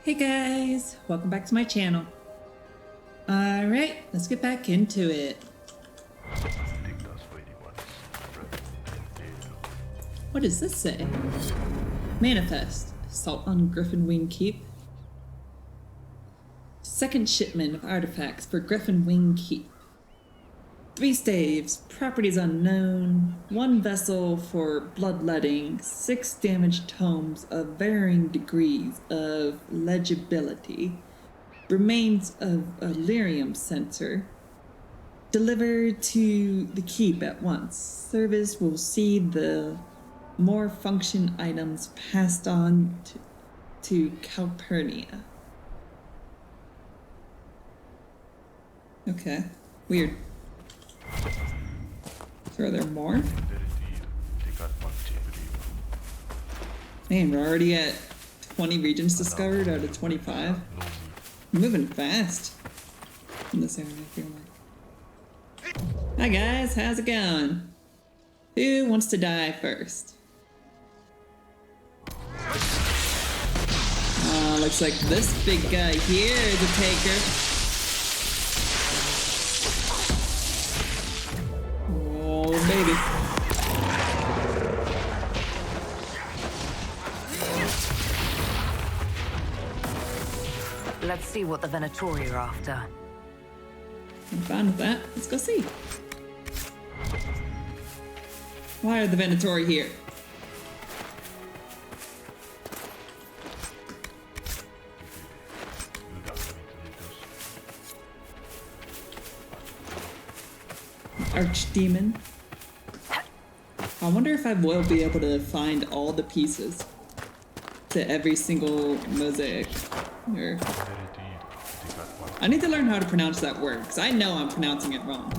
Hey guys, welcome back to my channel. Alright, let's get back into it. What does this say? Manifest. Assault on Griffin Wing Keep. Second shipment of artifacts for Griffin Wing Keep. 3 staves, properties unknown, 1 vessel for bloodletting, 6 damaged tomes of varying degrees of legibility, remains of a lyrium sensor, delivered to the keep at once. Service will see the more function items passed on to Calpurnia. Okay, weird. So are there more? Man, we're already at 20 regions discovered out of 25. We're moving fast in this area, I feel like. Hi guys, how's it going? Who wants to die first? Looks like this big guy here is a taker. Oh, baby. Let's see what the Venatori are after. I'm fine with that. Let's go see. Why are the Venatori here? Archdemon. I wonder if I will be able to find all the pieces to every single mosaic. Or I need to learn how to pronounce that word because I know I'm pronouncing it wrong.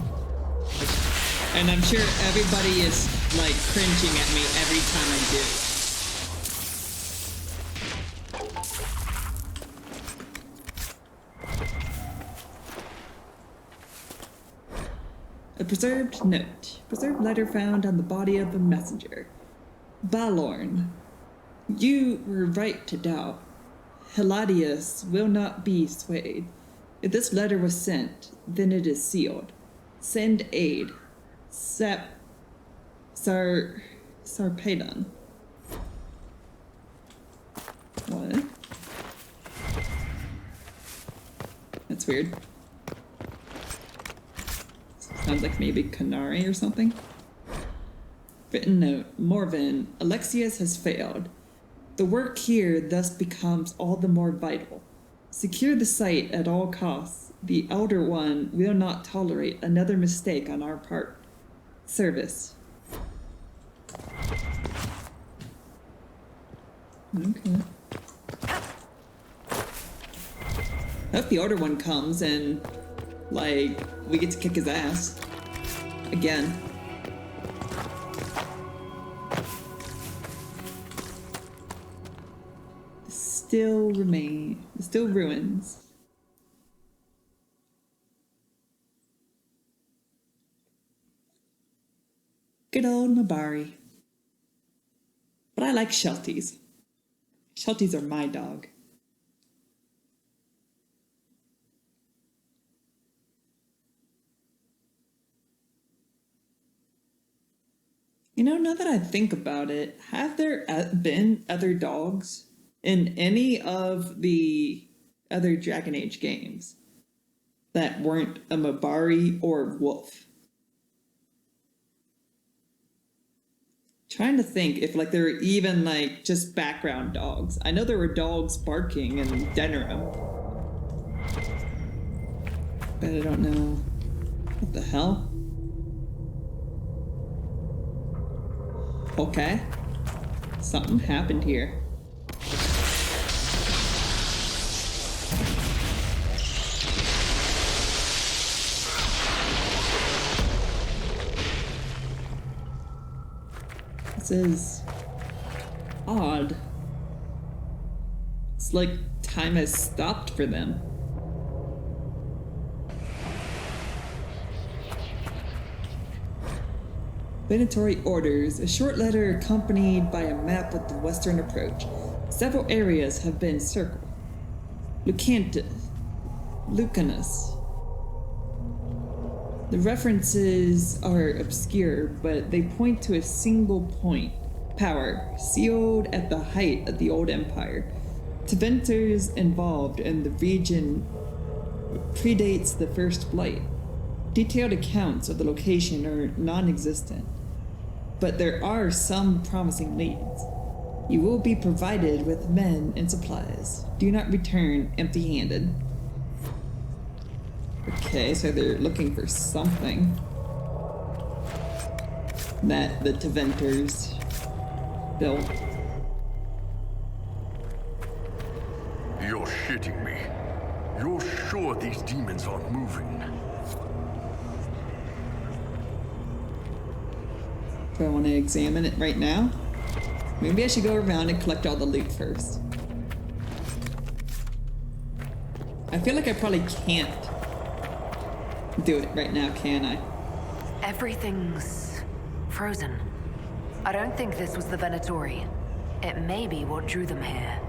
And I'm sure everybody is like cringing at me every time I do. A preserved note. Preserved letter found on the body of a messenger. Balorn, you were right to doubt. Hiladius will not be swayed. If this letter was sent, then it is sealed. Send aid. Sarpedon. What? That's weird. Sounds like maybe Canary or something. Written note. Morven, Alexius has failed. The work here thus becomes all the more vital. Secure the site at all costs. The Elder One will not tolerate another mistake on our part. Service. Okay. Hope the Elder One comes and, like, we get to kick his ass. Again. Still ruins. Good old Mabari. But I like Shelties. Shelties are my dog. You know, now that I think about it, have there been other dogs in any of the other Dragon Age games that weren't a Mabari or wolf? Trying to think if like there were even like just background dogs. I know there were dogs barking in Denerim, but I don't know what the hell. Okay, something happened here. This is odd. It's like time has stopped for them. Venatori orders, a short letter accompanied by a map of the western approach. Several areas have been circled. Lucanus. The references are obscure, but they point to a single point. Power, sealed at the height of the old empire. Teventers involved in the region predates the First Blight. Detailed accounts of the location are non-existent, but there are some promising leads. You will be provided with men and supplies. Do not return empty-handed. Okay, so they're looking for something that the Teventers built. You're shitting me. You're sure these demons aren't moving? Do I want to examine it right now? Maybe I should go around and collect all the loot first. I feel like I probably can't do it right now, can I? Everything's frozen. I don't think this was the Venatori. It may be what drew them here.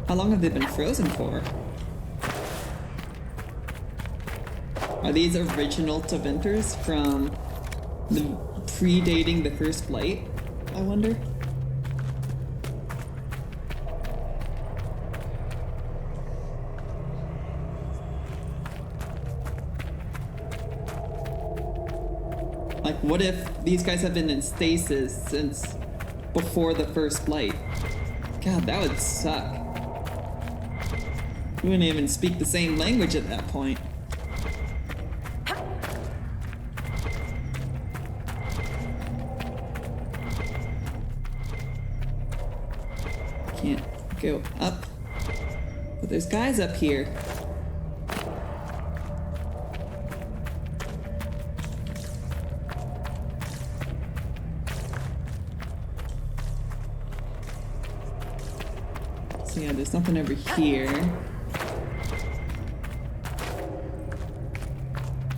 How long have they been frozen for? Are these original Teventers from the predating the First Blight, I wonder? Like, what if these guys have been in stasis since before the First Blight? God, that would suck. We wouldn't even speak the same language at that point. Can't go up. But there's guys up here. So yeah, there's nothing over here.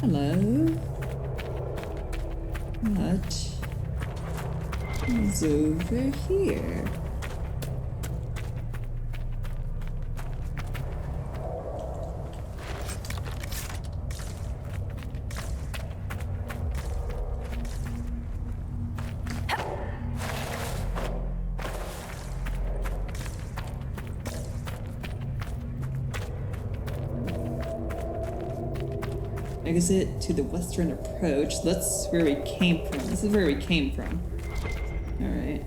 Hello. What is over here? Exit to the western approach. That's where we came from. This is where we came from. Alright.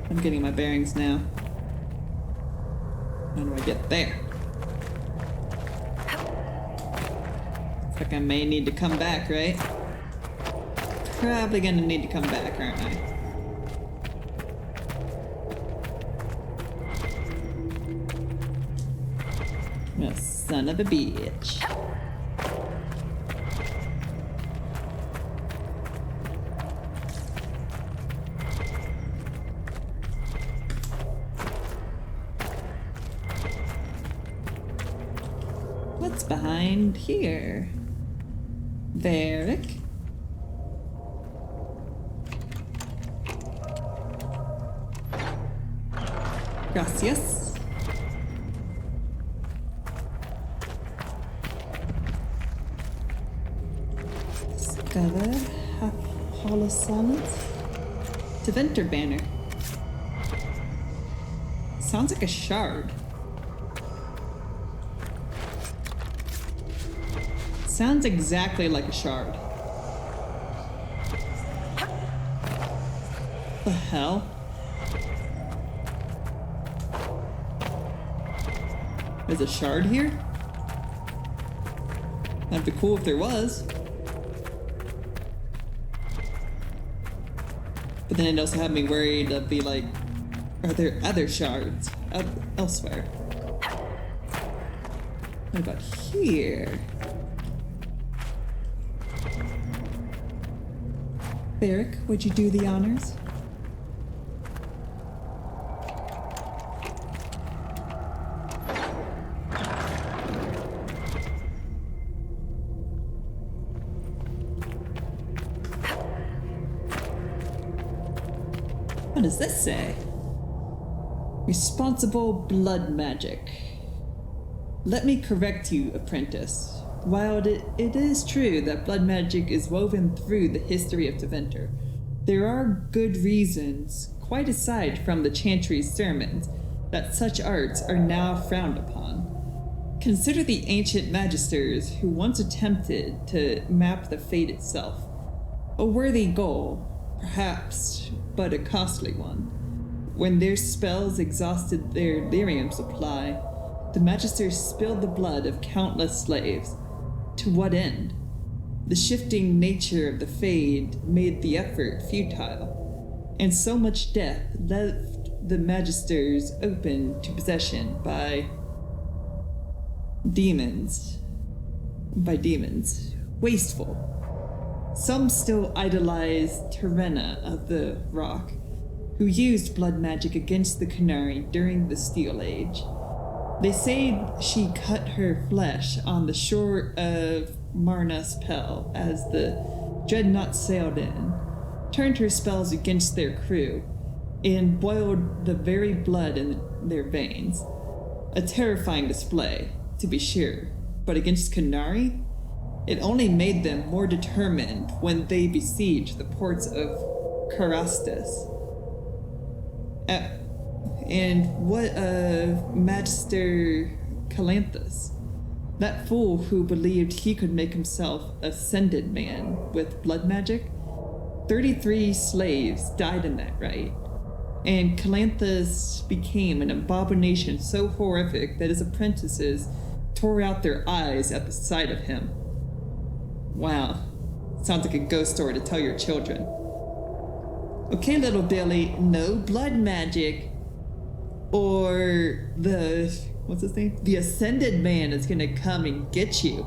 I'm getting my bearings now. How do I get there? Looks like I may need to come back, right? Probably gonna need to come back, aren't I? Oh, son of a bitch. What's behind here? Varric? Gracias. Discover Holosons. Teventer banner. Sounds like a shard. Sounds exactly like a shard. The hell? There's a shard here? That'd be cool if there was. But then it also had me worried of be like, are there other shards elsewhere? What about here? Varric, would you do the honors? What does this say? Responsible blood magic. Let me correct you, apprentice. While it is true that blood magic is woven through the history of Deventer, there are good reasons, quite aside from the Chantry's sermons, that such arts are now frowned upon. Consider the ancient magisters who once attempted to map the fate itself. A worthy goal, perhaps, but a costly one. When their spells exhausted their lyrium supply, the magisters spilled the blood of countless slaves. To what end? The shifting nature of the Fade made the effort futile, and so much death left the magisters open to possession by demons. Wasteful. Some still idolize Terena of the Rock, who used blood magic against the Canary during the Steel Age. They say she cut her flesh on the shore of Marnas Pel as the dreadnought sailed in, turned her spells against their crew, and boiled the very blood in their veins. A terrifying display, to be sure, but against Canary? It only made them more determined when they besieged the ports of Carastus. And what of Magister Calanthus? That fool who believed he could make himself ascended man with blood magic? 33 slaves died in that rite, and Calanthus became an abomination so horrific that his apprentices tore out their eyes at the sight of him. Wow, sounds like a ghost story to tell your children. Okay, little Billy, no blood magic, or what's his name? The Ascended Man is gonna come and get you.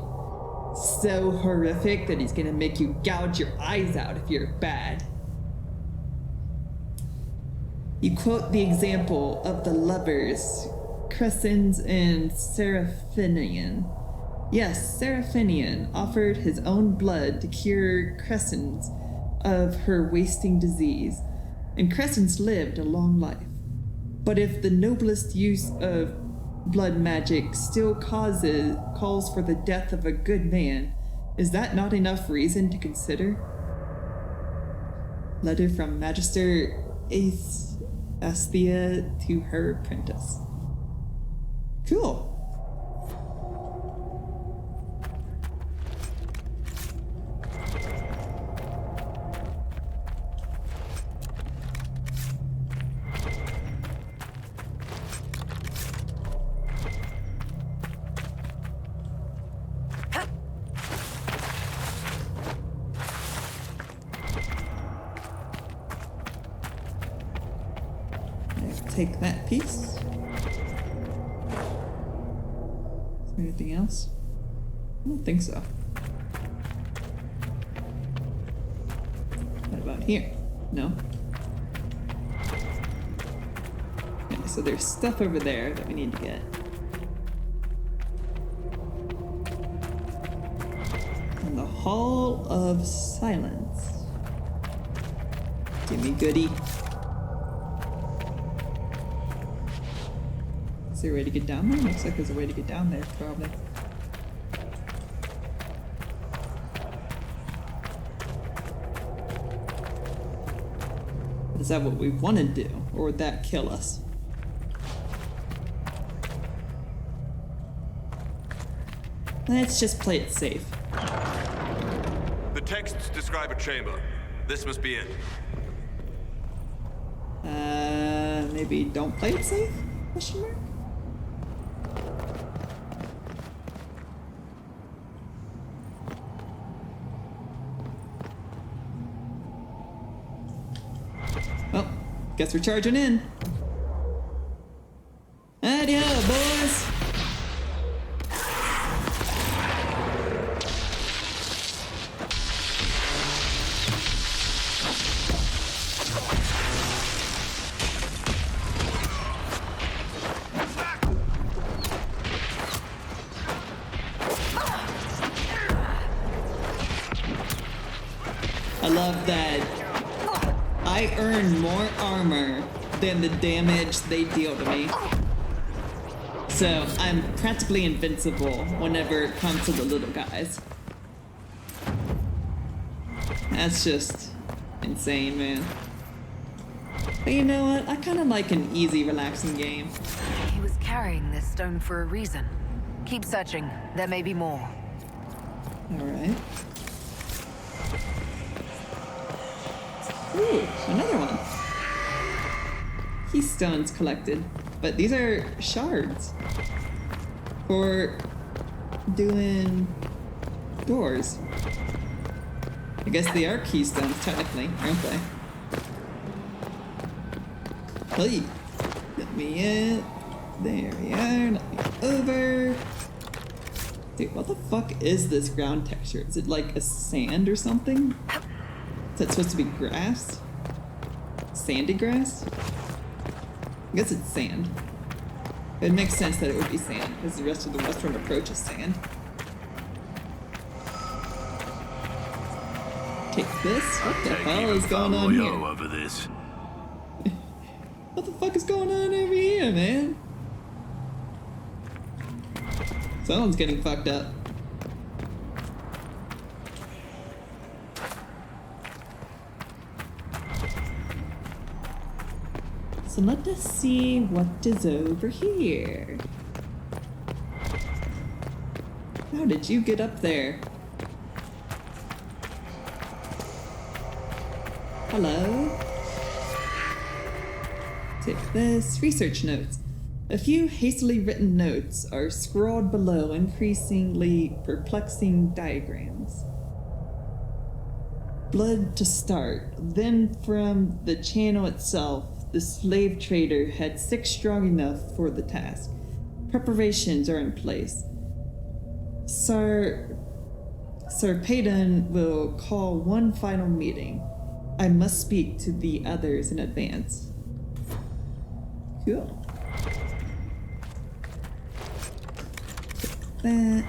So horrific that he's gonna make you gouge your eyes out if you're bad. You quote the example of the lovers, Crescens and Seraphinian. Yes, Seraphinian offered his own blood to cure Crescens of her wasting disease, and Crescens lived a long life. But if the noblest use of blood magic still calls for the death of a good man, is that not enough reason to consider? Letter from Magister Asthea to her apprentice. Cool. Take that piece. Is there anything else? I don't think so. What about here? No. Okay, so there's stuff over there that we need to get. And the Hall of Silence. Gimme goodie. Is there a way to get down there? Looks like there's a way to get down there, probably. Is that what we want to do, or would that kill us? Let's just play it safe. The texts describe a chamber. This must be it. Maybe don't play it safe? Question mark? Well, guess we're charging in. Howdy ho, boys! I love that I earn more armor than the damage they deal to me. So I'm practically invincible whenever it comes to the little guys. That's just insane, man. But you know what? I kind of like an easy, relaxing game. He was carrying this stone for a reason. Keep searching. There may be more. Alright. Ooh, another one. Keystones collected. But these are shards. For doing doors. I guess they are keystones, technically, aren't they? Hey! Let me in. There we are. Let me over. Dude, what the fuck is this ground texture? Is it like a sand or something? Is that supposed to be grass? Sandy grass? I guess it's sand. It makes sense that it would be sand, because the rest of the western approach is sand. Take this? What the hell is going on here? Over this. What the fuck is going on over here, man? Someone's getting fucked up. So let us see what is over here. How did you get up there? Hello? Take this. Research notes. A few hastily written notes are scrawled below increasingly perplexing diagrams. Blood to start. Then from the channel itself, the slave trader had 6 strong enough for the task. Preparations are in place. Sir Payton will call one final meeting. I must speak to the others in advance. Cool. That.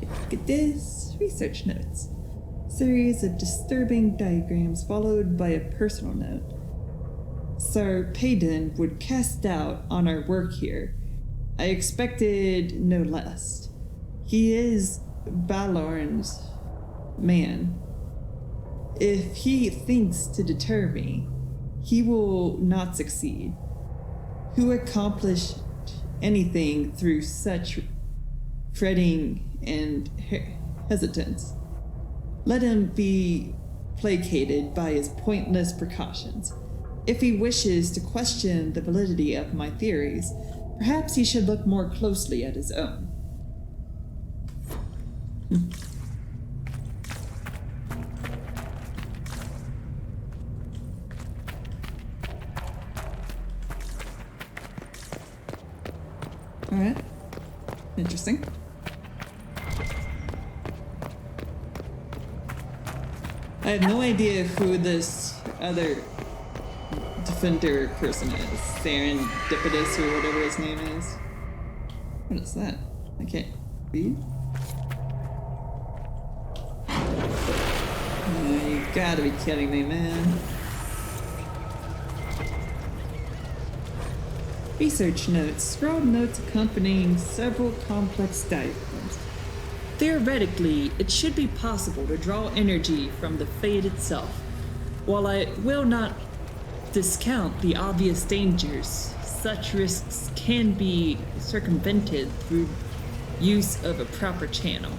Look at this. Research notes. Series of disturbing diagrams followed by a personal note. Sir Payton would cast doubt on our work here. I expected no less. He is Balorn's man. If he thinks to deter me, he will not succeed. Who accomplished anything through such fretting and hesitance? Let him be placated by his pointless precautions. If he wishes to question the validity of my theories, perhaps he should look more closely at his own. Alright. Interesting. I have no idea who this other defender person is. Serendipitous or whatever his name is. What is that? I can't read. Oh, you gotta be kidding me, man. Research notes. Scrawled notes accompanying several complex diagrams. Theoretically, it should be possible to draw energy from the Fade itself. While I will not discount the obvious dangers, such risks can be circumvented through use of a proper channel.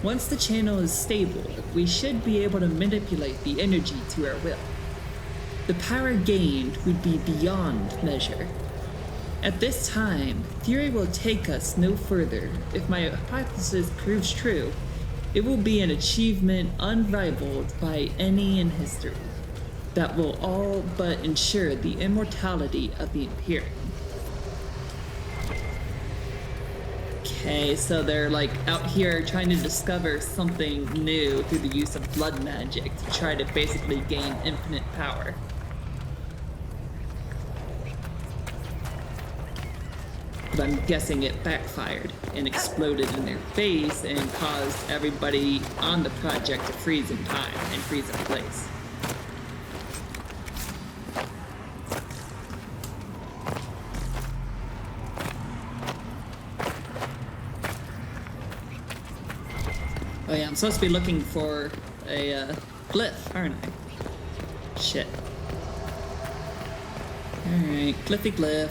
Once the channel is stable, we should be able to manipulate the energy to our will. The power gained would be beyond measure. At this time, theory will take us no further. If my hypothesis proves true, it will be an achievement unrivaled by any in history that will all but ensure the immortality of the Imperium. Okay, so they're like out here trying to discover something new through the use of blood magic to try to basically gain infinite power. but I'm guessing it backfired and exploded in their face and caused everybody on the project to freeze in time and freeze in place. Oh yeah, I'm supposed to be looking for a glyph, aren't I? Shit. Alright, glyphy glyph.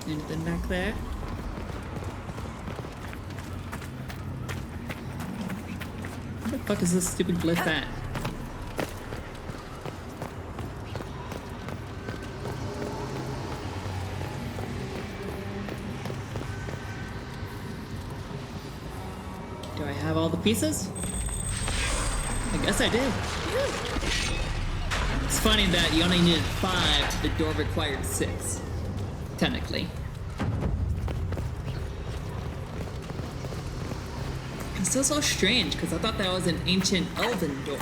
Anything back there? Where the fuck is this stupid glyph at? Do I have all the pieces? I guess I did. It's funny that you only needed 5, the door required 6. Technically. It's still so strange because I thought that was an ancient elven door.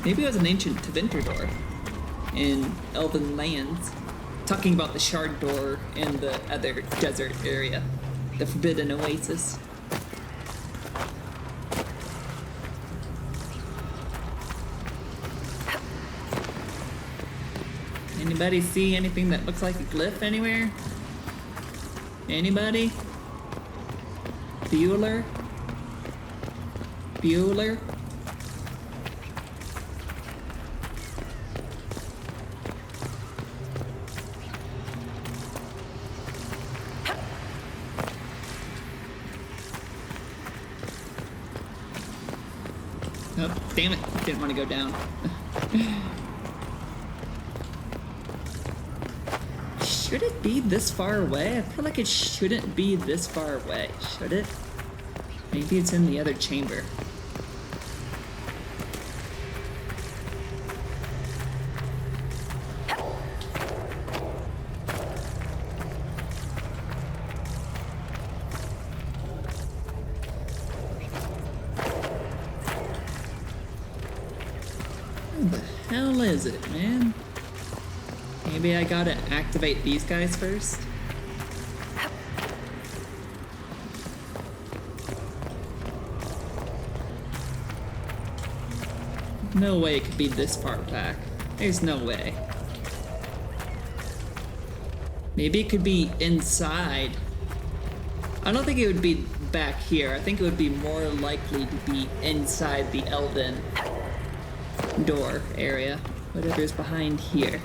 Maybe it was an ancient Tevinter door in elven lands. Talking about the shard door in the other desert area, the Forbidden Oasis. Anybody see anything that looks like a glyph anywhere? Anybody? Bueller? Bueller? Oh, damn it. Didn't want to go down. Should it be this far away? I feel like it shouldn't be this far away, should it? Maybe it's in the other chamber. Who the hell is it, man? Maybe I gotta activate these guys first? No way it could be this far back. There's no way. Maybe it could be inside. I don't think it would be back here. I think it would be more likely to be inside the Elden door area. Whatever's behind here.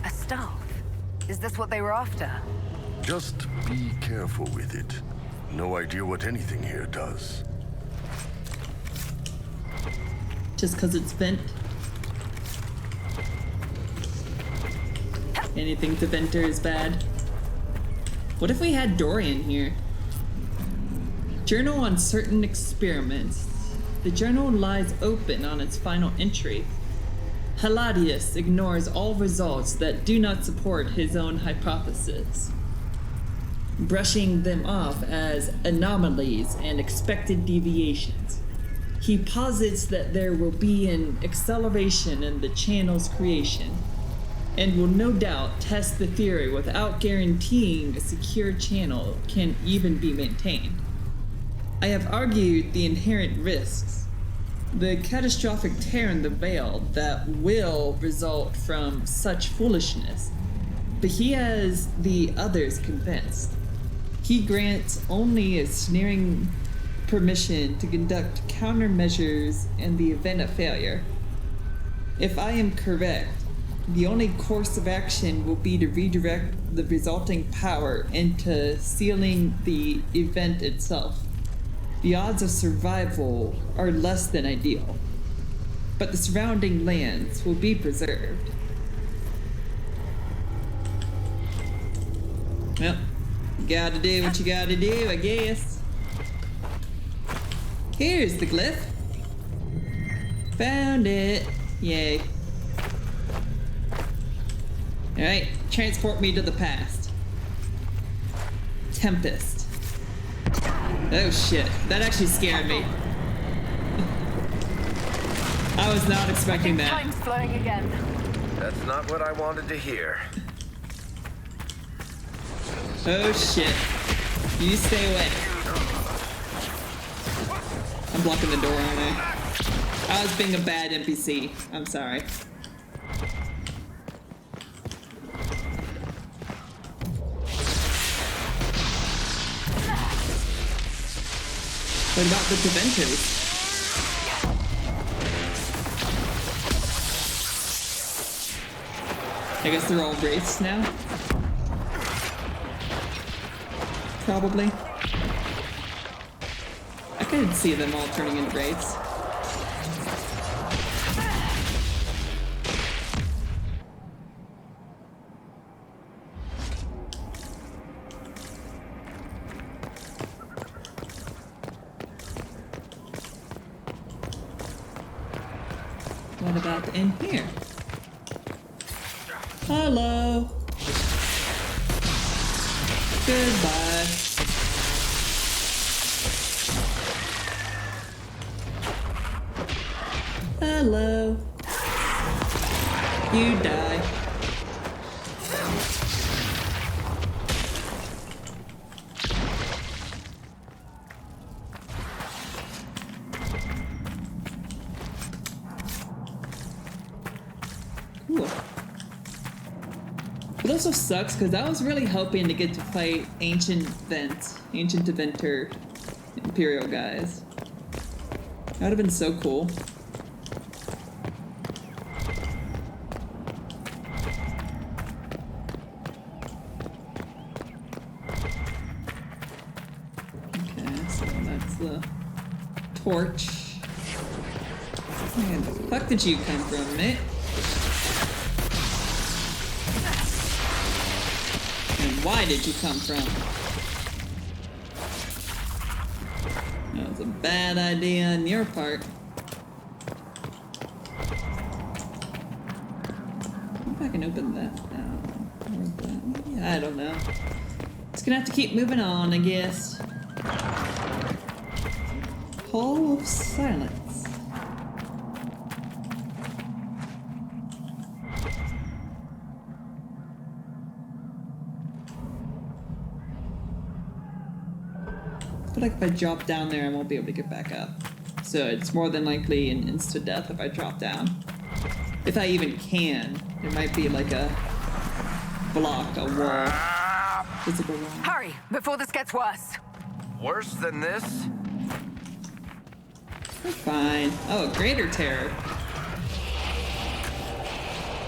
A staff? Is this what they were after? Just be careful with it. No idea what anything here does. Just because it's vent. Anything to Venter is bad. What if we had Dorian here? Journal on certain experiments. The journal lies open on its final entry. Haladius ignores all results that do not support his own hypothesis, brushing them off as anomalies and expected deviations. He posits that there will be an acceleration in the channel's creation, and will no doubt test the theory without guaranteeing a secure channel can even be maintained. I have argued the inherent risks, the catastrophic tear in the veil that will result from such foolishness, but he has the others convinced. He grants only a sneering permission to conduct countermeasures in the event of failure. If I am correct, the only course of action will be to redirect the resulting power into sealing the event itself. The odds of survival are less than ideal, but the surrounding lands will be preserved. Well, you gotta do what you gotta do, I guess. Here's the glyph. Found it. Yay. Alright, transport me to the past. Tempest. Oh shit, that actually scared me. I was not expecting that. Time's flowing again. That's not what I wanted to hear. Oh shit. You stay away. I'm blocking the door, aren't I? I was being a bad NPC. I'm sorry. What about the Deventers? I guess they're all wraiths now? Probably. I could see them all turning into wraiths. What about in here? Hello. Goodbye. Hello. You die. Cool. It also sucks because I was really hoping to get to fight Ancient Deventer Imperial guys. That would have been so cool. Okay, so that's the torch. Where the fuck did you come from, mate? Why did you come from? That was a bad idea on your part. If I can open that now. Or that. Yeah, I don't know. Just gonna have to keep moving on, I guess. Hall of Silence. I feel like if I drop down there, I won't be able to get back up. So it's more than likely an insta-death if I drop down. If I even can. There might be like a block, a wall. Physical wall. Hurry, before this gets worse. Worse than this? We're fine. Oh, greater terror.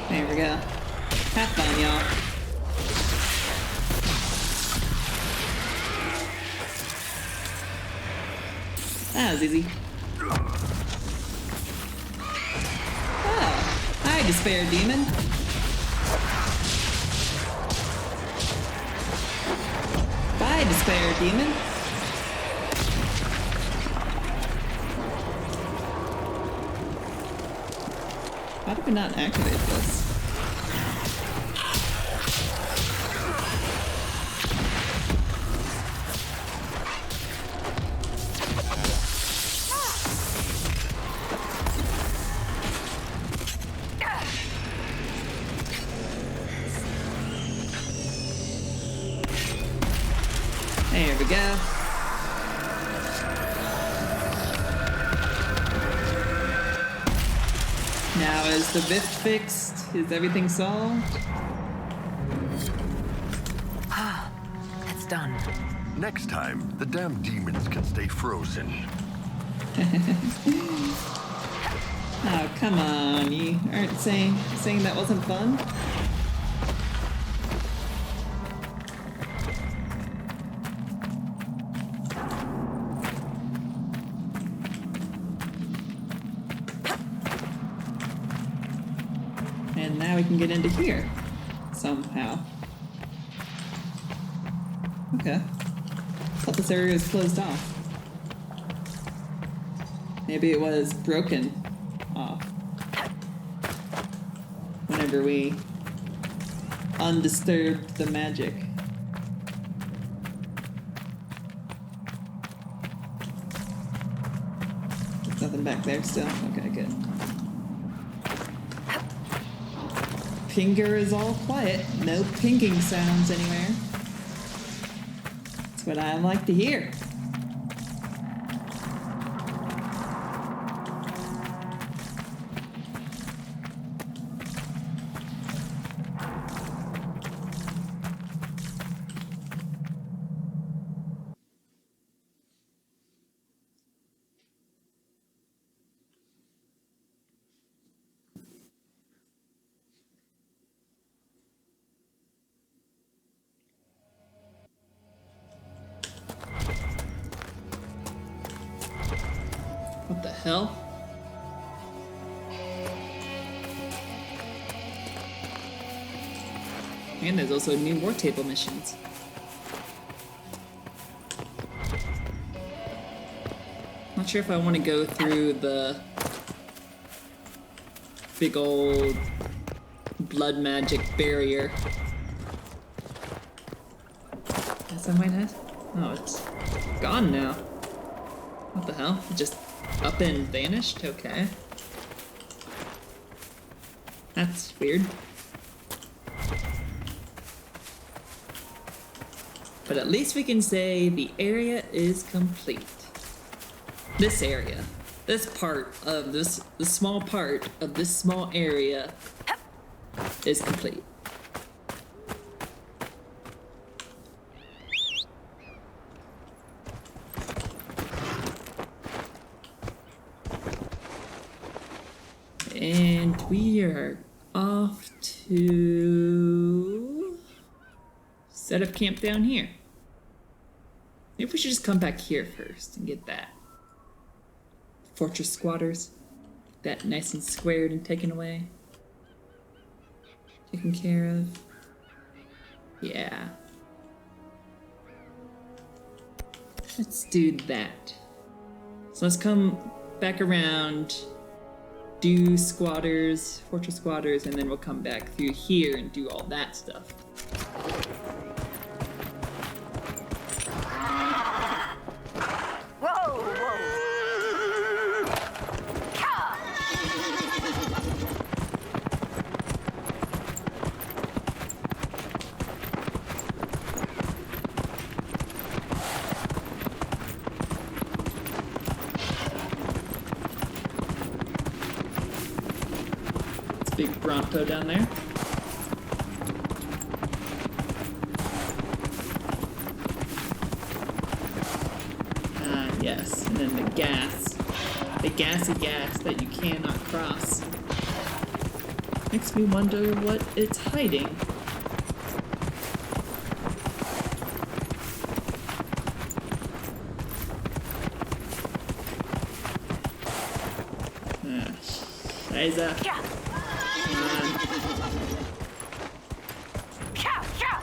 There we go. Have fun, y'all. That was easy. Oh, hi, Despair Demon. Bye, Despair Demon. How did we not activate this? There we go. Now is the rift fixed? Is everything solved? It's done. Next time, the damn demons can stay frozen. Oh, come on. You aren't saying that wasn't fun? And now we can get into here somehow. Okay. Thought this area was closed off. Maybe it was broken off whenever we undisturbed the magic. There's nothing back there still. Okay, good. Pinger is all quiet. No pinging sounds anywhere. That's what I like to hear. What the hell? And there's also new war table missions. Not sure if I want to go through the big old blood magic barrier. Guess I might have. Oh, it's gone now. What the hell? It just up and vanished? Okay. That's weird. But at least we can say the area is complete. This area. This part of this, the small part of this small area is complete. And we are off to set up camp down here. Maybe we should just come back here first and get that. Fortress squatters. Get that nice and squared and taken away. Taken care of. Yeah. Let's do that. So let's come back around, do squatters, fortress squatters, and then we'll come back through here and do all that stuff. Whoa, whoa. Ka! It's a big Bronto down there. Yes, and then the gassy gas that you cannot cross. Makes me wonder what it's hiding. Scheiße. Ja. Come on. Ja, ja.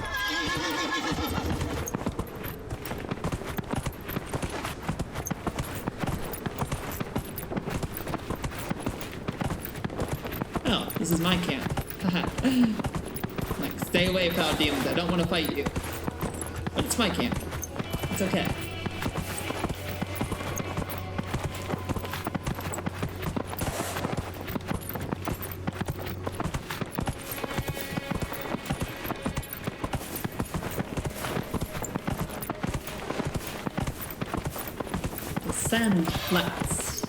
Oh, this is my camp. Haha. Like, stay away, Foul Demons. I don't want to fight you. But it's my camp. It's okay. The sand flats.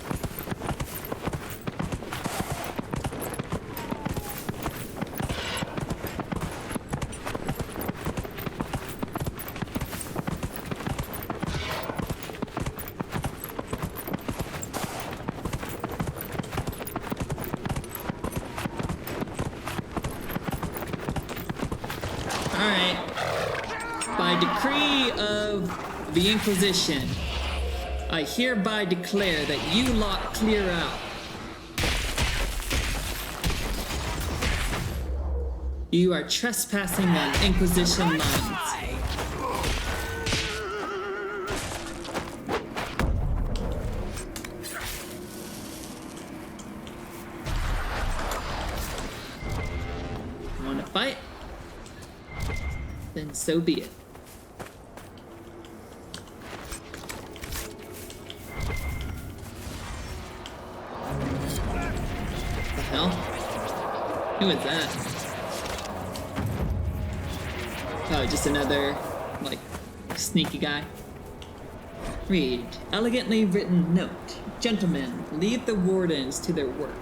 Alright. By decree of the Inquisition, I hereby declare that you lot clear out. You are trespassing on Inquisition lands. so be it. The hell? Who is that? Oh, just another, like, sneaky guy. Read. Elegantly written note. Gentlemen, leave the wardens to their work.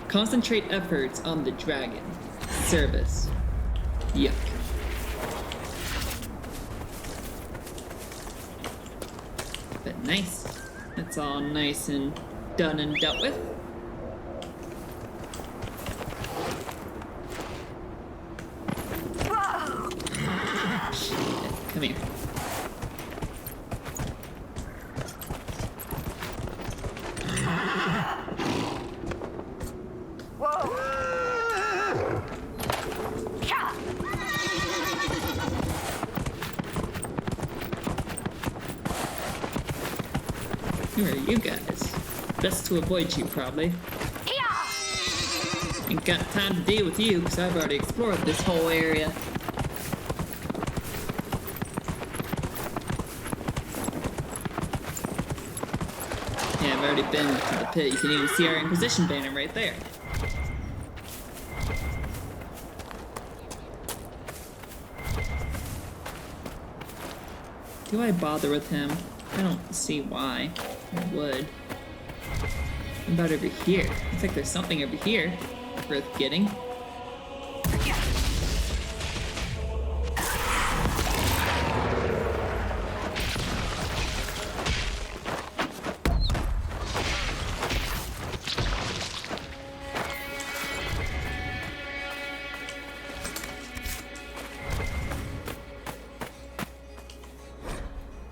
Concentrate efforts on the dragon. Service. Yuck. But nice. It's all nice and done and dealt with. Come here. Who are you guys? Best to avoid you, probably. Ain't got time to deal with you, because I've already explored this whole area. Yeah, I've already been to the pit. You can even see our Inquisition banner right there. Do I bother with him? I don't see why I would. What about over here? Looks like there's something over here worth getting.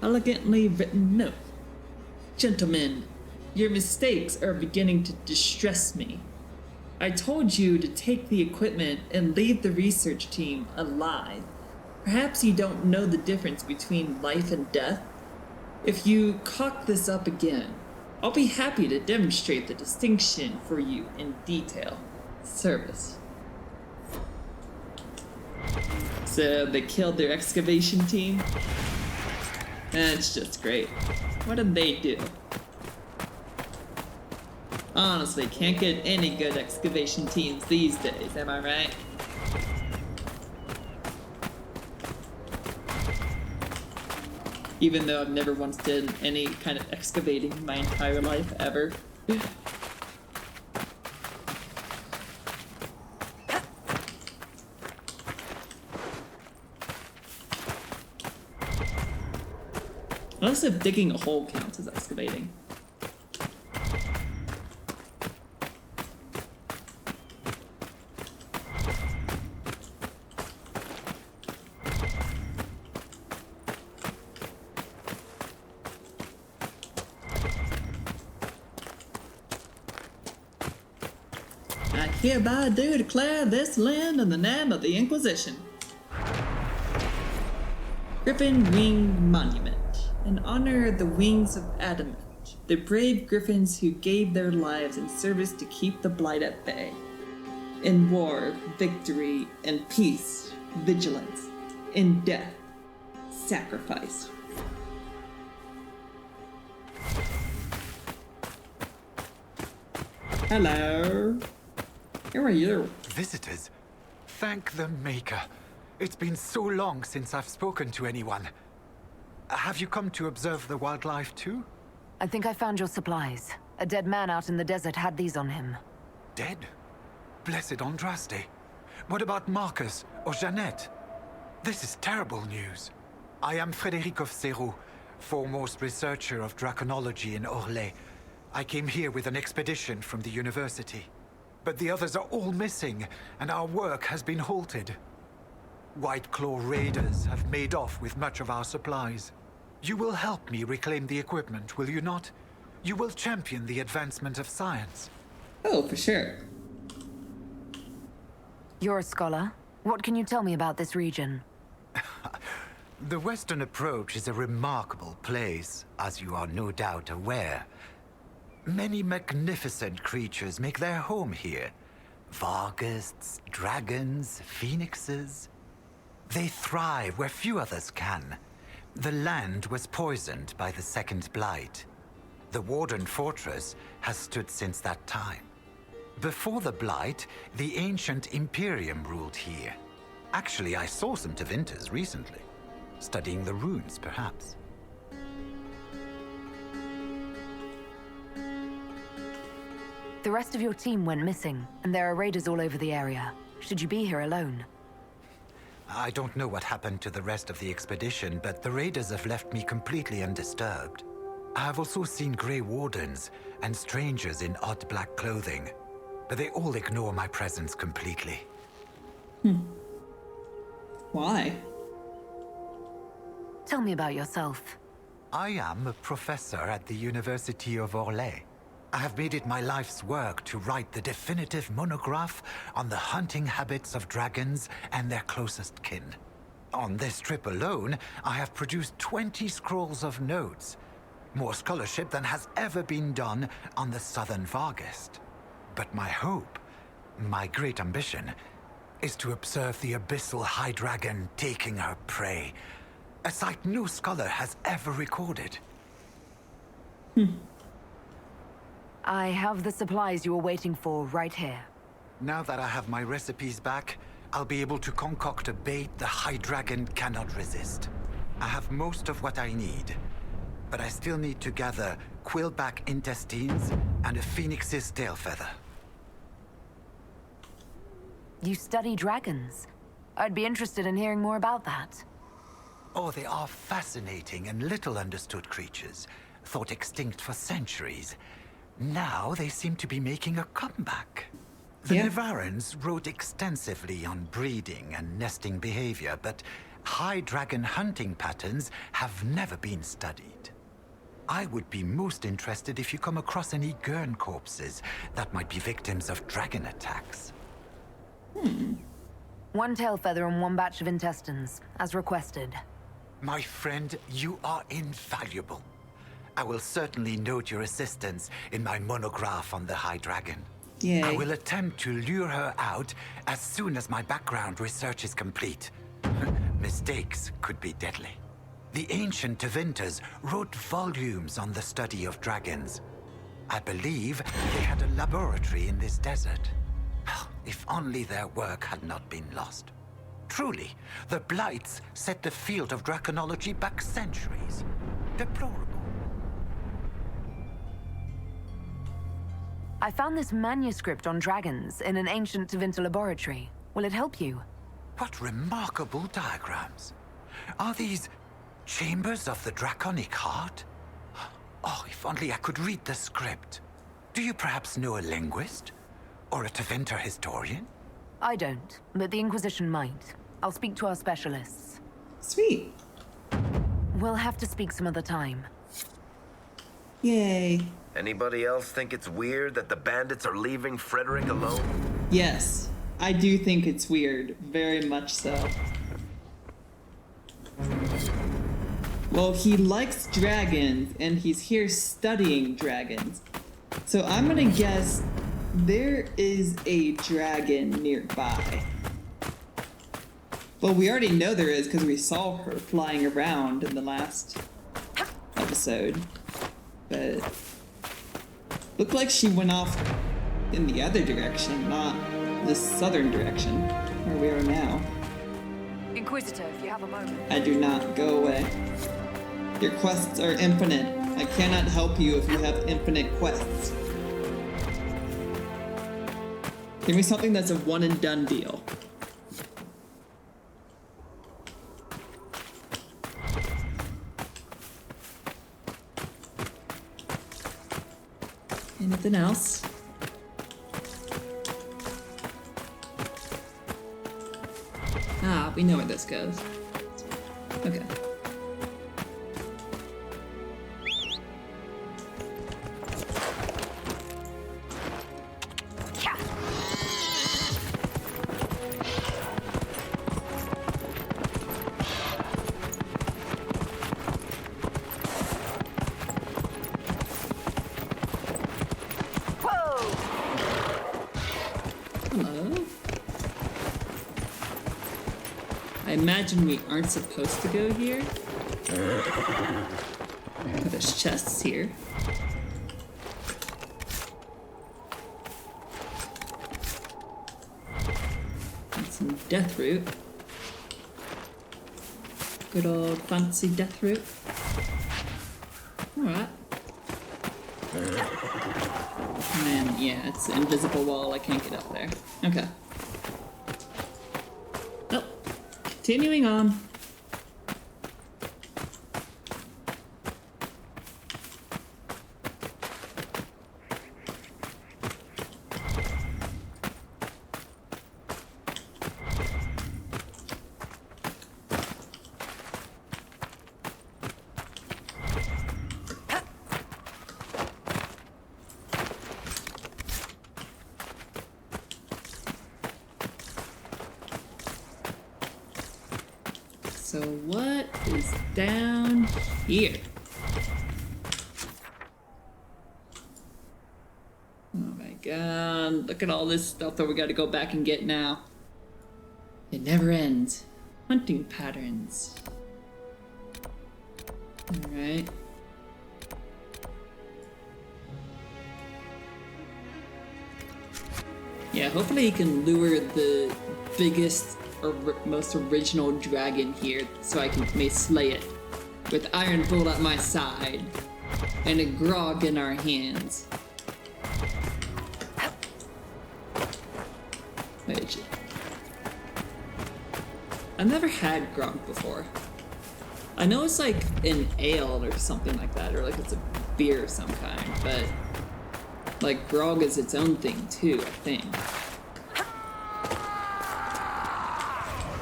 Elegantly written note. Gentlemen, your mistakes are beginning to distress me. I told you to take the equipment and leave the research team alive. Perhaps you don't know the difference between life and death? If you cock this up again, I'll be happy to demonstrate the distinction for you in detail. Service. So they killed their excavation team? That's just great. What did they do? Honestly, can't get any good excavation teams these days, am I right? Even though I've never once did any kind of excavating in my entire life, ever. Unless if digging a hole counts as excavating. I hereby do declare this land in the name of the Inquisition. Griffin Wing Monument. In honor of the wings of adamant, the brave griffins who gave their lives in service to keep the blight at bay. In war, victory, and peace, vigilance. In death, sacrifice. Hello. Who are you? Visitors? Thank the Maker. It's been so long since I've spoken to anyone. Have you come to observe the wildlife too? I think I found your supplies. A dead man out in the desert had these on him. Dead? Blessed Andraste. What about Marcus or Jeannette? This is terrible news. I am Frédéric of Serrault, foremost researcher of draconology in Orlais. I came here with an expedition from the university. But the others are all missing, and our work has been halted. White Claw raiders have made off with much of our supplies. You will help me reclaim the equipment, will you not? You will champion the advancement of science. Oh, for sure. You're a scholar. What can you tell me about this region? The Western Approach is a remarkable place, as you are no doubt aware. Many magnificent creatures make their home here. Vargusts, dragons, phoenixes. They thrive where few others can. The land was poisoned by the Second Blight. The Warden Fortress has stood since that time. Before the Blight, the ancient Imperium ruled here. Actually, I saw some Tevinters recently. Studying the runes, perhaps. The rest of your team went missing, and there are raiders all over the area. Should you be here alone? I don't know what happened to the rest of the expedition, but the raiders have left me completely undisturbed. I have also seen Grey Wardens and strangers in odd black clothing, but they all ignore my presence completely. Why? Tell me about yourself. I am a professor at the University of Orlais. I have made it my life's work to write the definitive monograph on the hunting habits of dragons and their closest kin. On this trip alone, I have produced 20 scrolls of notes, more scholarship than has ever been done on the Southern Vargest. But my hope, my great ambition, is to observe the abyssal high dragon taking her prey, a sight no scholar has ever recorded. I have the supplies you were waiting for right here. Now that I have my recipes back, I'll be able to concoct a bait the high dragon cannot resist. I have most of what I need, but I still need to gather quillback intestines and a phoenix's tail feather. You study dragons. I'd be interested in hearing more about that. Oh, they are fascinating and little understood creatures, thought extinct for centuries. Now they seem to be making a comeback. The Nevarans wrote extensively on breeding and nesting behavior, but high dragon hunting patterns have never been studied. I would be most interested if you come across any Gurn corpses that might be victims of dragon attacks. One tail feather and one batch of intestines, as requested. My friend, you are invaluable. I will certainly note your assistance in my monograph on the High Dragon. Yay. I will attempt to lure her out as soon as my background research is complete. Mistakes could be deadly. The ancient Tevinters wrote volumes on the study of dragons. I believe they had a laboratory in this desert. If only their work had not been lost. Truly, the Blights set the field of draconology back centuries. Deplorable. I found this manuscript on dragons in an ancient Tevinter laboratory. Will it help you? What remarkable diagrams. Are these chambers of the draconic heart? Oh, if only I could read the script. Do you perhaps know a linguist? Or a Tevinter historian? I don't, but the Inquisition might. I'll speak to our specialists. Sweet. We'll have to speak some other time. Yay. Anybody else think it's weird that the bandits are leaving Frederick alone? Yes, I do think it's weird. Very much so. Well, he likes dragons, and he's here studying dragons. So I'm gonna guess there is a dragon nearby. Well, we already know there is because we saw her flying around in the last episode. But looked like she went off in the other direction, not the southern direction, where we are now. Inquisitor, if you have a moment. I do not. Go away. Your quests are infinite. I cannot help you if you have infinite quests. Give me something that's a one and done deal. Anything else? Ah, we know where this goes. Okay. I I imagine we aren't supposed to go here. But there's chests here. And some death root. Good old fancy death root. Alright. And then, yeah, it's an invisible wall. I can't get up there. Okay. Oh, continuing on. So what is down here? Oh my god, look at all this stuff that we gotta go back and get now. It never ends. Hunting patterns. Alright. Yeah, hopefully you can lure the biggest or most original dragon here so I may slay it with Iron Bull at my side and a grog in our hands. Wait, I've never had grog before. I know it's like an ale or something like that, or like it's a beer of some kind, but like grog is its own thing too, I think.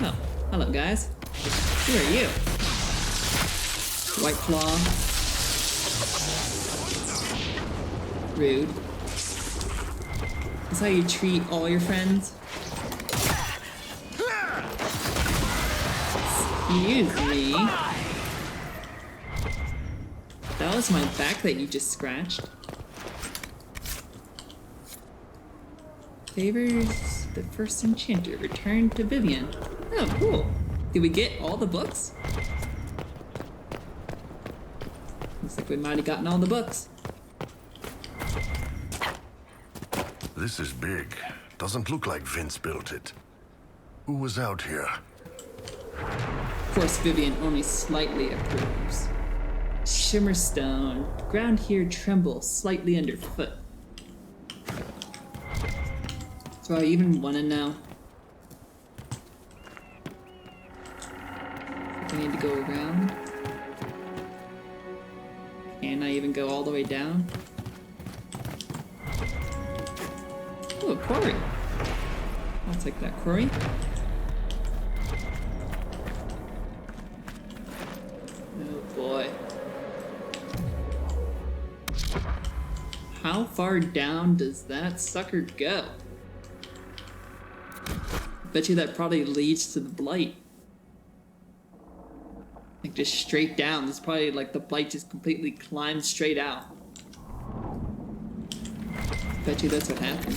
Oh, hello guys. Who are you? White Claw. Rude. That's how you treat all your friends? Excuse me. That was my back that you just scratched. Favors the first enchanter. Return to Vivian. Oh, cool. Did we get all the books? Looks like we might have gotten all the books. This is big. Doesn't look like Vince built it. Who was out here? Of course, Vivian only slightly approves. Shimmerstone. The ground here trembles slightly underfoot. Do I even want to know? I need to go around. Can I even go all the way down? Oh, a quarry. I'll take that quarry. Oh boy. How far down does that sucker go? Bet you that probably leads to the Blight. Like just straight down. It's probably like the Blight just completely climbs straight out. Bet you that's what happened.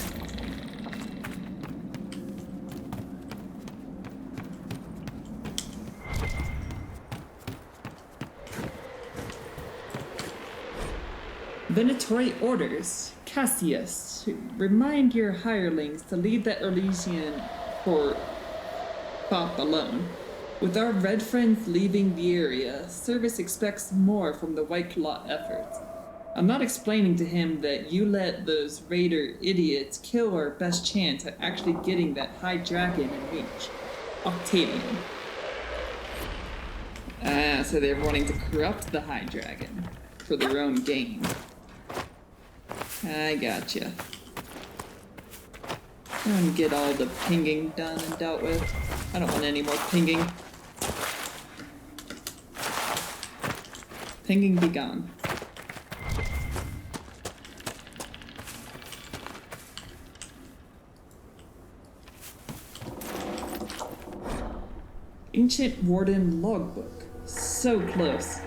Venatory orders. Cassius, remind your hirelings to leave the Elysian for Pop alone. With our red friends leaving the area, Service expects more from the White Claw efforts. I'm not explaining to him that you let those raider idiots kill our best chance at actually getting that high dragon in reach. Octavian. So they're wanting to corrupt the high dragon for their own gain. I gotcha. I want to get all the pinging done and dealt with. I don't want any more pinging. Pinging be gone. Ancient Warden logbook. So close.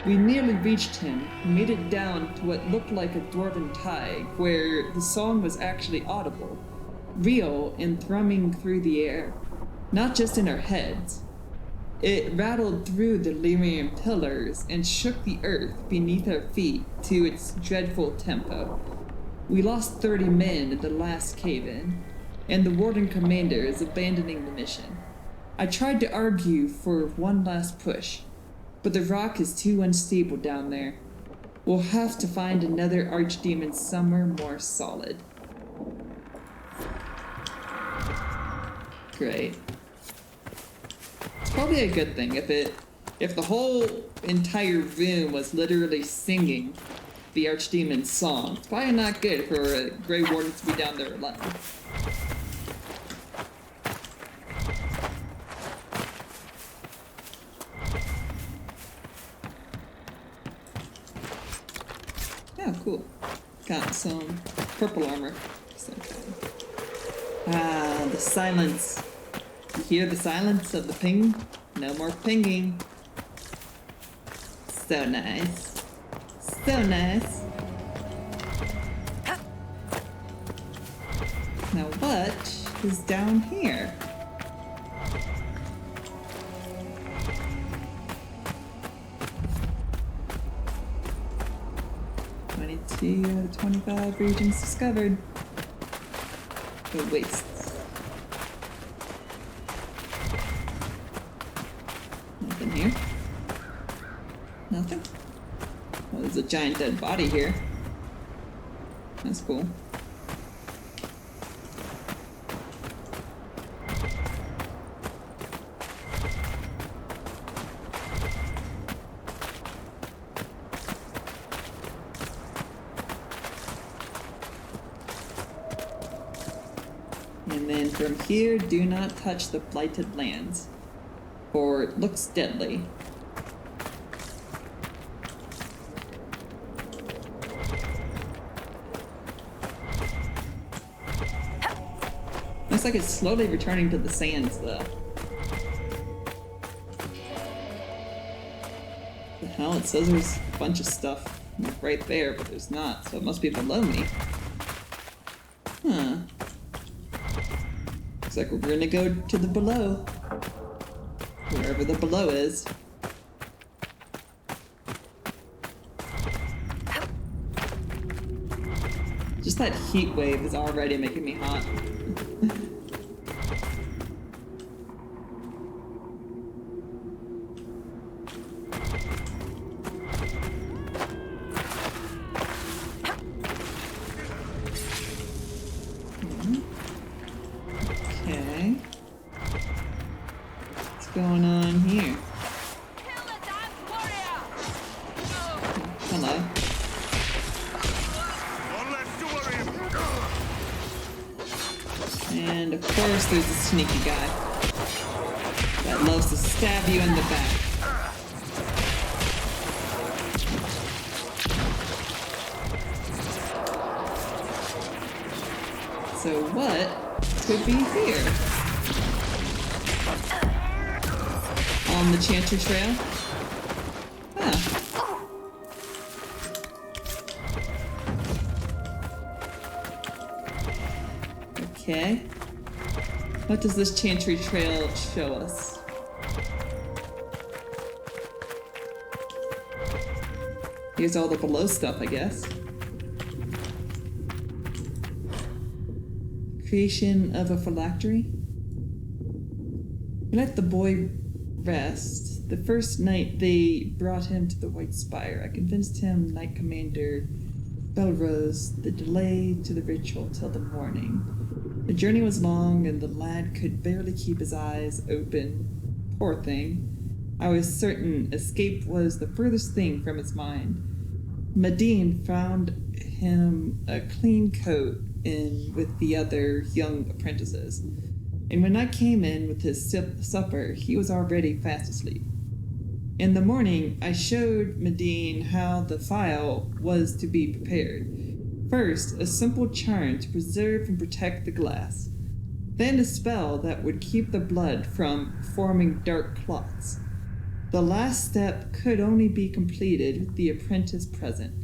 We nearly reached him, made it down to what looked like a dwarven tide, where the song was actually audible, real and thrumming through the air. Not just in our heads. It rattled through the Lyrian pillars and shook the earth beneath our feet to its dreadful tempo. We lost 30 men in the last cave-in, and the warden commander is abandoning the mission. I tried to argue for one last push, but the rock is too unstable down there. We'll have to find another archdemon somewhere more solid. Great. It's probably a good thing if the whole entire room was literally singing the archdemon's song. It's probably not good for a Grey Warden to be down there alone. Oh, cool. Got some purple armor. Ah, the silence. You hear the silence of the ping? No more pinging. So nice. So nice. Now what is down here? Out of 25 regions discovered. The wastes. Nothing here. Nothing. Well, there's a giant dead body here. That's cool. And then from here, do not touch the blighted lands, for it looks deadly. Looks like it's slowly returning to the sands, though. The hell, it says there's a bunch of stuff right there, but there's not, so it must be below me. Huh. Looks like we're gonna go to the below. Wherever the below is. Just that heat wave is already making me hot. Okay. What's going on here? Hello. And of course there's a sneaky guy that loves to stab you in the back. So what could be here? On the Chantry Trail? Huh. Okay. What does this Chantry Trail show us? Here's all the below stuff, I guess. Creation of a phylactery. We let the boy rest. The first night they brought him to the White Spire, I convinced him, Knight Commander Belrose, the delay to the ritual till the morning. The journey was long, and the lad could barely keep his eyes open. Poor thing. I was certain escape was the furthest thing from his mind. Medine found him a clean coat with the other young apprentices, and when I came in with his supper, he was already fast asleep. In the morning, I showed Medine how the phial was to be prepared. First, a simple charm to preserve and protect the glass. Then a spell that would keep the blood from forming dark clots. The last step could only be completed with the apprentice present.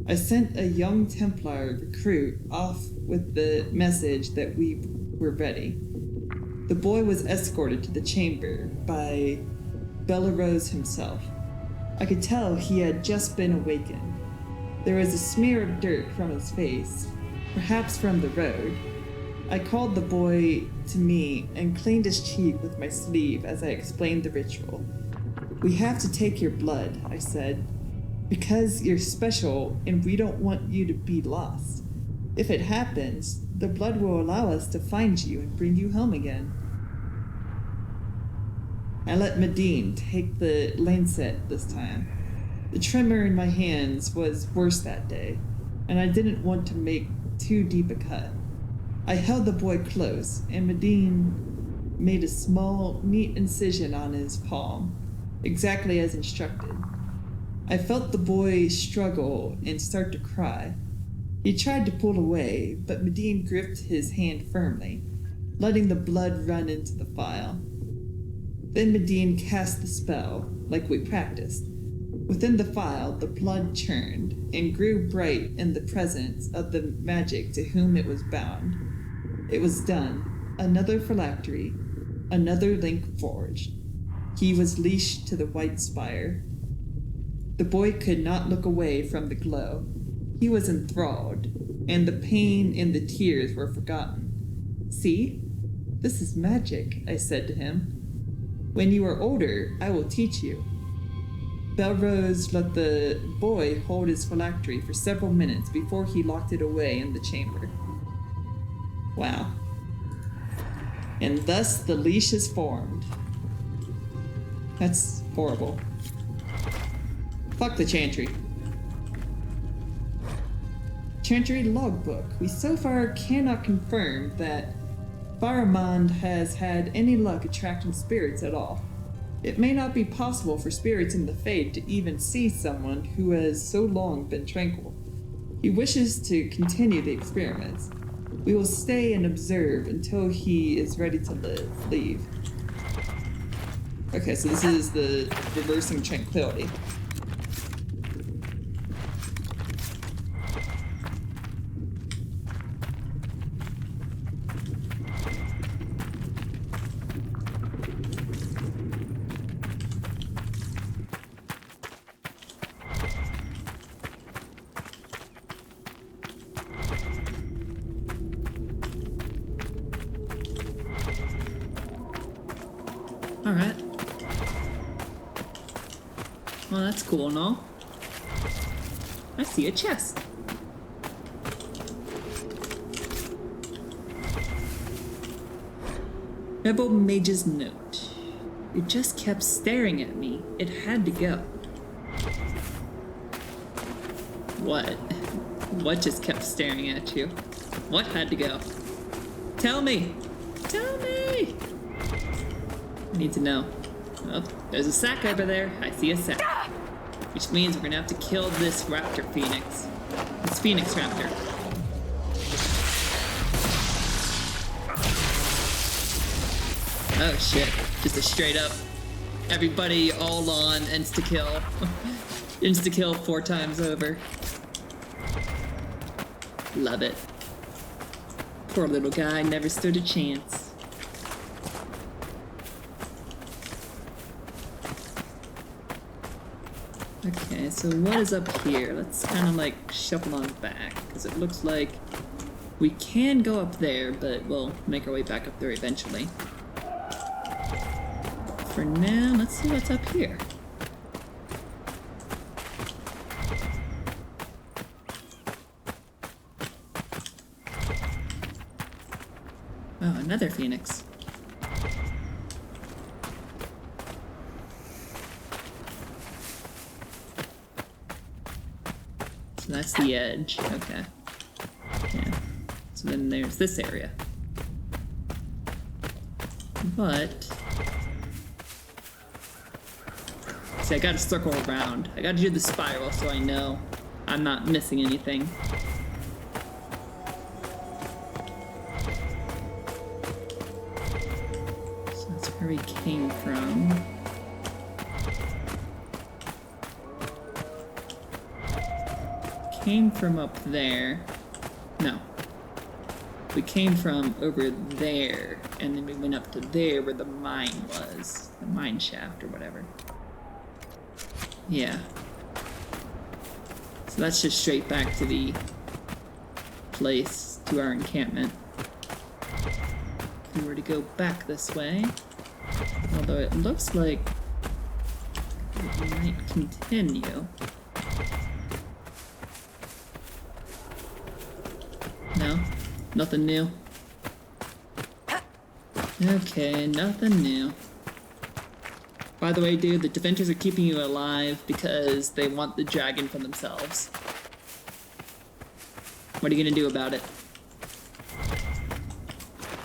I sent a young Templar recruit off with the message that we were ready. The boy was escorted to the chamber by Belarose himself. I could tell he had just been awakened. There was a smear of dirt from his face, perhaps from the road. I called the boy to me and cleaned his cheek with my sleeve as I explained the ritual. "We have to take your blood," I said, "because you're special and we don't want you to be lost. If it happens, the blood will allow us to find you and bring you home again." I let Medine take the lancet this time. The tremor in my hands was worse that day, and I didn't want to make too deep a cut. I held the boy close, and Medine made a small, neat incision on his palm, exactly as instructed. I felt the boy struggle and start to cry. He tried to pull away, but Medine gripped his hand firmly, letting the blood run into the phial. Then Medine cast the spell, like we practiced. Within the phial, the blood churned and grew bright in the presence of the magic to whom it was bound. It was done. Another phylactery, another link forged. He was leashed to the white spire. The boy could not look away from the glow. He was enthralled, and the pain and the tears were forgotten. "See? This is magic," I said to him. "When you are older, I will teach you." Belrose let the boy hold his phylactery for several minutes before he locked it away in the chamber. Wow. And thus the leash is formed. That's horrible. Fuck the Chantry. Chantry logbook. We so far cannot confirm that Faramond has had any luck attracting spirits at all. It may not be possible for spirits in the Fade to even see someone who has so long been tranquil. He wishes to continue the experiments. We will stay and observe until he is ready to leave. Okay, so this is the reversing tranquility. Alright. Well, that's cool and all. I see a chest. Rebel Mage's note. It just kept staring at me. It had to go. What? What just kept staring at you? What had to go? Tell me! Tell me! I need to know. Oh, there's a sack over there. I see a sack. Which means we're gonna have to kill this raptor phoenix. This phoenix raptor. Oh shit. Just a straight up everybody all on insta-kill. Insta-kill 4 times over. Love it. Poor little guy never stood a chance. Okay, so what is up here? Let's kind of like shuffle on back, because it looks like we can go up there, but we'll make our way back up there eventually. For now, let's see what's up here. Oh, another phoenix. So that's the edge. Okay. Yeah. So then there's this area. But see, I gotta circle around. I gotta do the spiral so I know I'm not missing anything. So that's where we came from. Came from up there. No. We came from over there, and then we went up to there where the mine was. The mine shaft or whatever. Yeah. So that's just straight back to the place, to our encampment. If we were to go back this way, although it looks like it might continue. No? Nothing new? Okay, nothing new. By the way, dude, the Defenders are keeping you alive because they want the dragon for themselves. What are you gonna do about it?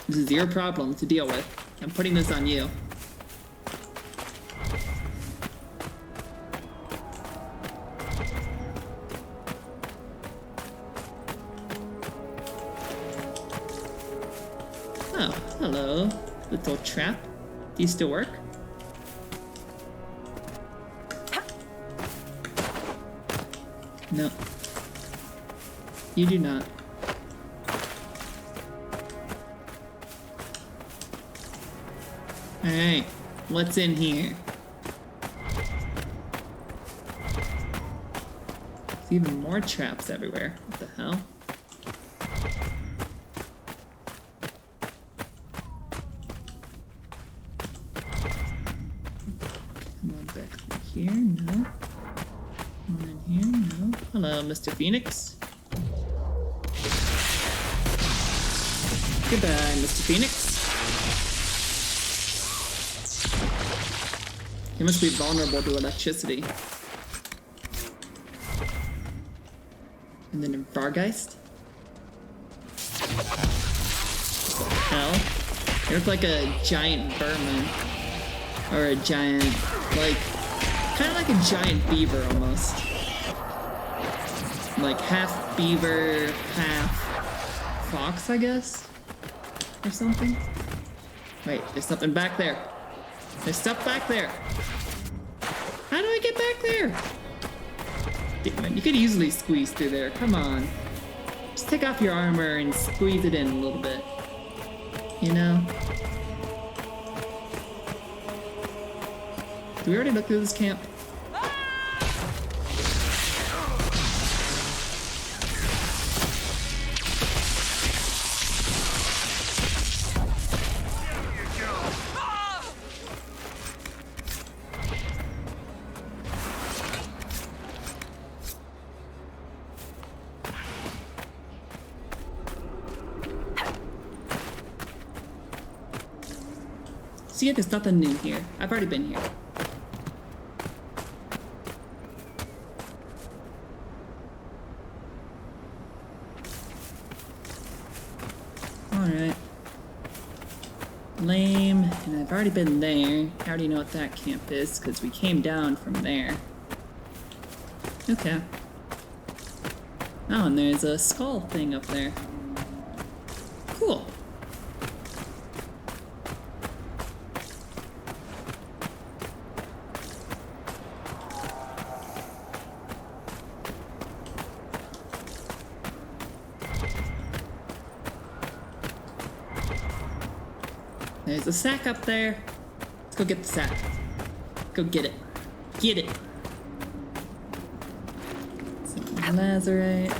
This is your problem to deal with. I'm putting this on you. Oh, hello, little trap. Do you still work? No. You do not. Alright, what's in here? There's even more traps everywhere. What the hell? Come on back here, no. Come on in here, no. Hello, Mr. Phoenix. Goodbye, Mr. Phoenix. He must be vulnerable to electricity. And then in Vargeist? What the hell? You look like a giant vermin. Or a giant, like, kind of like a giant beaver almost. Like half beaver, half fox, I guess? Or something? Wait, there's something back there. There's stuff back there. How do I get back there? Damn it, you could easily squeeze through there. Come on. Just take off your armor and squeeze it in a little bit. You know? Did we already look through this camp? See, there's nothing new here. I've already been here. Alright. Lame, and I've already been there. I already know what that camp is, because we came down from there. Okay. Oh, and there's a skull thing up there. Cool. There's a sack up there. Let's go get the sack. Go get it. Get it. Some lazarite.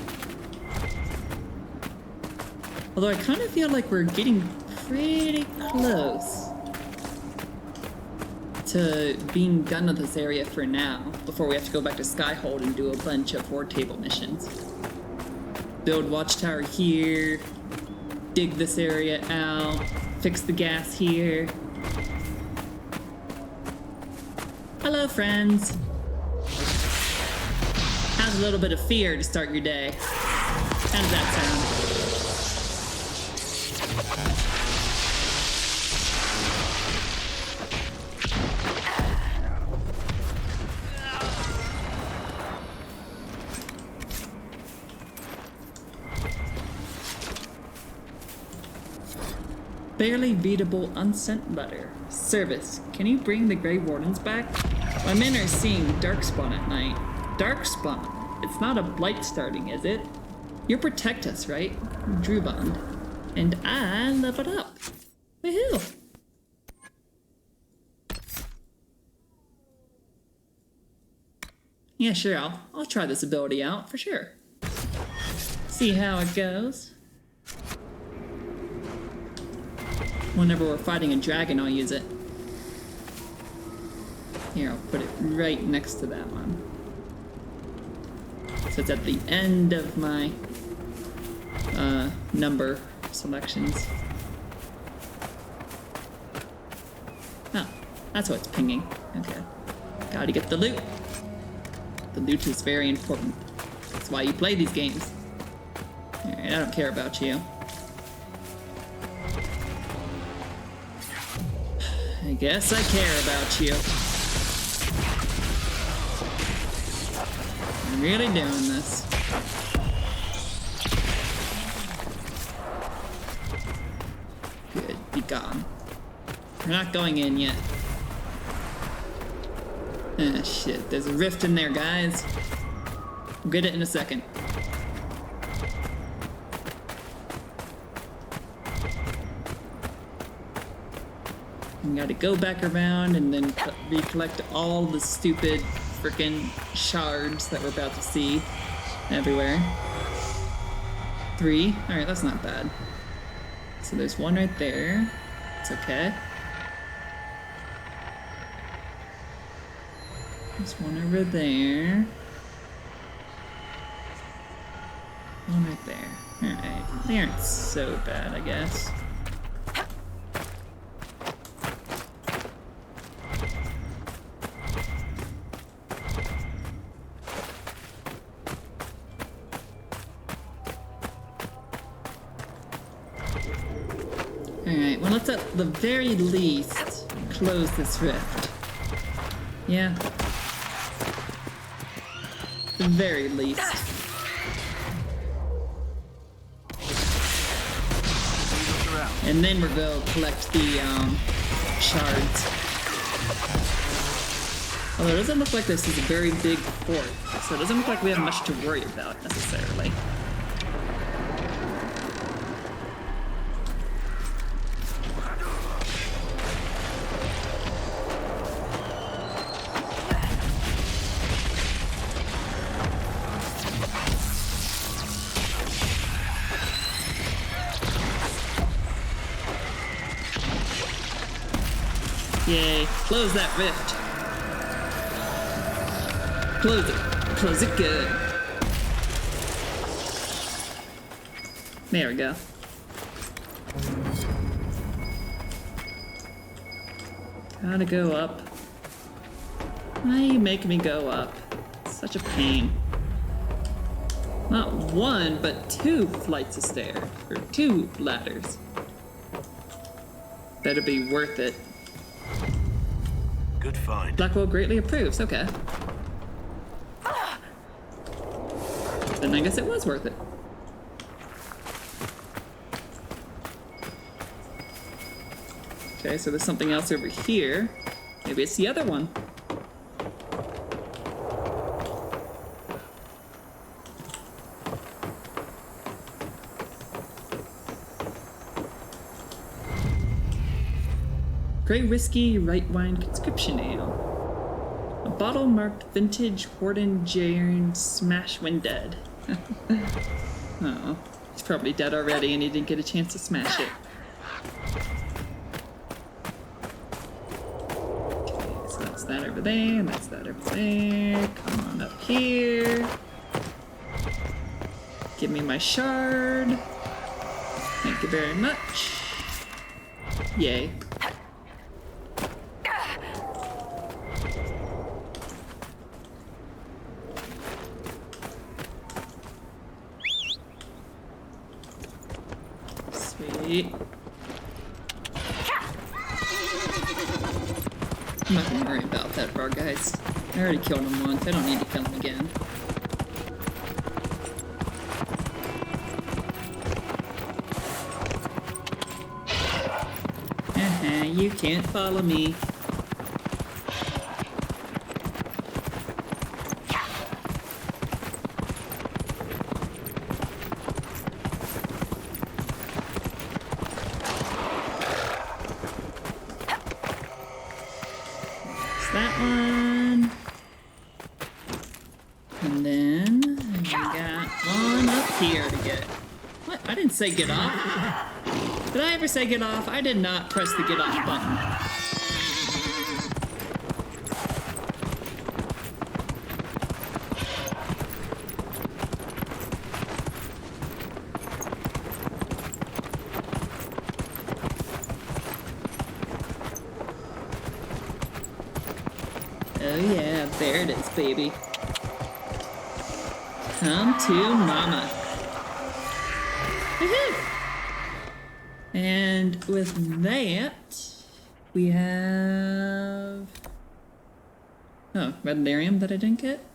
Although I kind of feel like we're getting pretty close to being done with this area for now, before we have to go back to Skyhold and do a bunch of War Table missions. Build watchtower here, dig this area out, fix the gas here. Hello, friends. How's a little bit of fear to start your day? How does that sound? Barely readable unsent letter. Service. Can you bring the Grey Wardens back? My men are seeing Darkspawn at night. Darkspawn? It's not a blight starting, is it? You protect us, right? Druband. And I leveled up. Woohoo! Yeah, sure, I'll try this ability out, for sure. See how it goes. Whenever we're fighting a dragon, I'll use it. Here, I'll put it right next to that one. So it's at the end of my number selections. Oh, that's what it's pinging. Okay. Gotta get the loot. The loot is very important. That's why you play these games. Alright, I don't care about you. I guess I care about you. I'm really doing this. Good, be gone. We're not going in yet. Ah, shit, there's a rift in there, guys. We'll get it in a second. We gotta go back around and then recollect all the stupid frickin' shards that we're about to see everywhere. 3. Alright, that's not bad. So there's one right there. It's okay. There's one over there. One right there. Alright. They aren't so bad, I guess. Alright, well let's at the very least close this rift. Yeah. The very least. And then we'll go collect the shards. Although it doesn't look like this is a very big fort, so it doesn't look like we have much to worry about necessarily. Yay, close that rift. Close it. Close it good. There we go. Gotta go up. Why you make me go up? Such a pain. Not one, but 2 flights of stairs. Or 2 ladders. Better be worth it. Good find. Blackwell greatly approves, okay. Then I guess it was worth it. Okay, so there's something else over here. Maybe it's the other one. Grey Whiskey Right Wine Conscription Ale. A bottle marked Vintage Warden Jaren Smash when dead. Oh, he's probably dead already and he didn't get a chance to smash it. Okay, so that's that over there, and that's that over there. Come on up here. Give me my shard. Thank you very much. Yay. Sweet. I'm not gonna worry about that bar, guys. I already killed him once. I don't need to kill him again. You can't follow me. And then we got one up here to get. What? I didn't say get off. Did I ever say get off? I did not press the get off button. Oh yeah, there it is, baby. Come to mama. Woohoo! And with that, we have... Oh, Redlarium that I didn't get?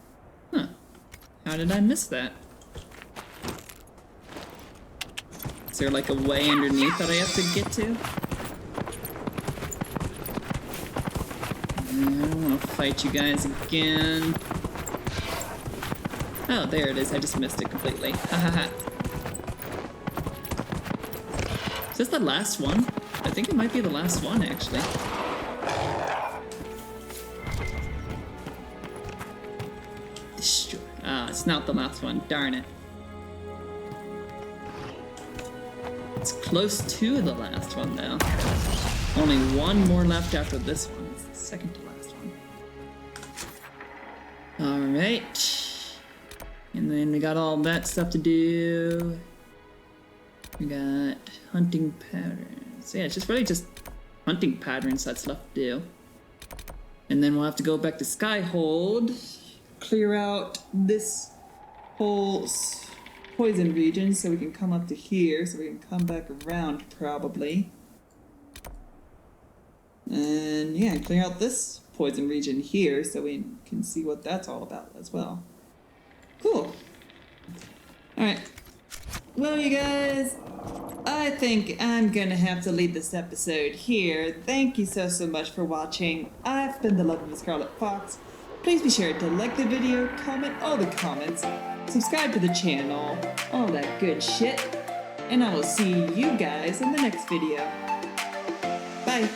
Huh. How did I miss that? Is there like a way underneath that I have to get to? I don't want to fight you guys again. Oh, there it is. I just missed it completely. Ha ha ha. Is this the last one? I think it might be the last one, actually. Ah, it's not the last one. Darn it. It's close to the last one, though. Only one more left after this one. It's the second to last one. Alright. And then we got all that stuff to do. We got hunting patterns. Yeah, it's just really just hunting patterns that's left to do. And then we'll have to go back to Skyhold, clear out this whole poison region so we can come up to here, so we can come back around probably. And yeah, clear out this poison region here so we can see what that's all about as well. Cool. Alright. Well, you guys, I think I'm gonna have to leave this episode here. Thank you so much for watching. I've been the lovely Scarlet Fox. Please be sure to like the video, comment all the comments, subscribe to the channel, all that good shit. And I will see you guys in the next video. Bye.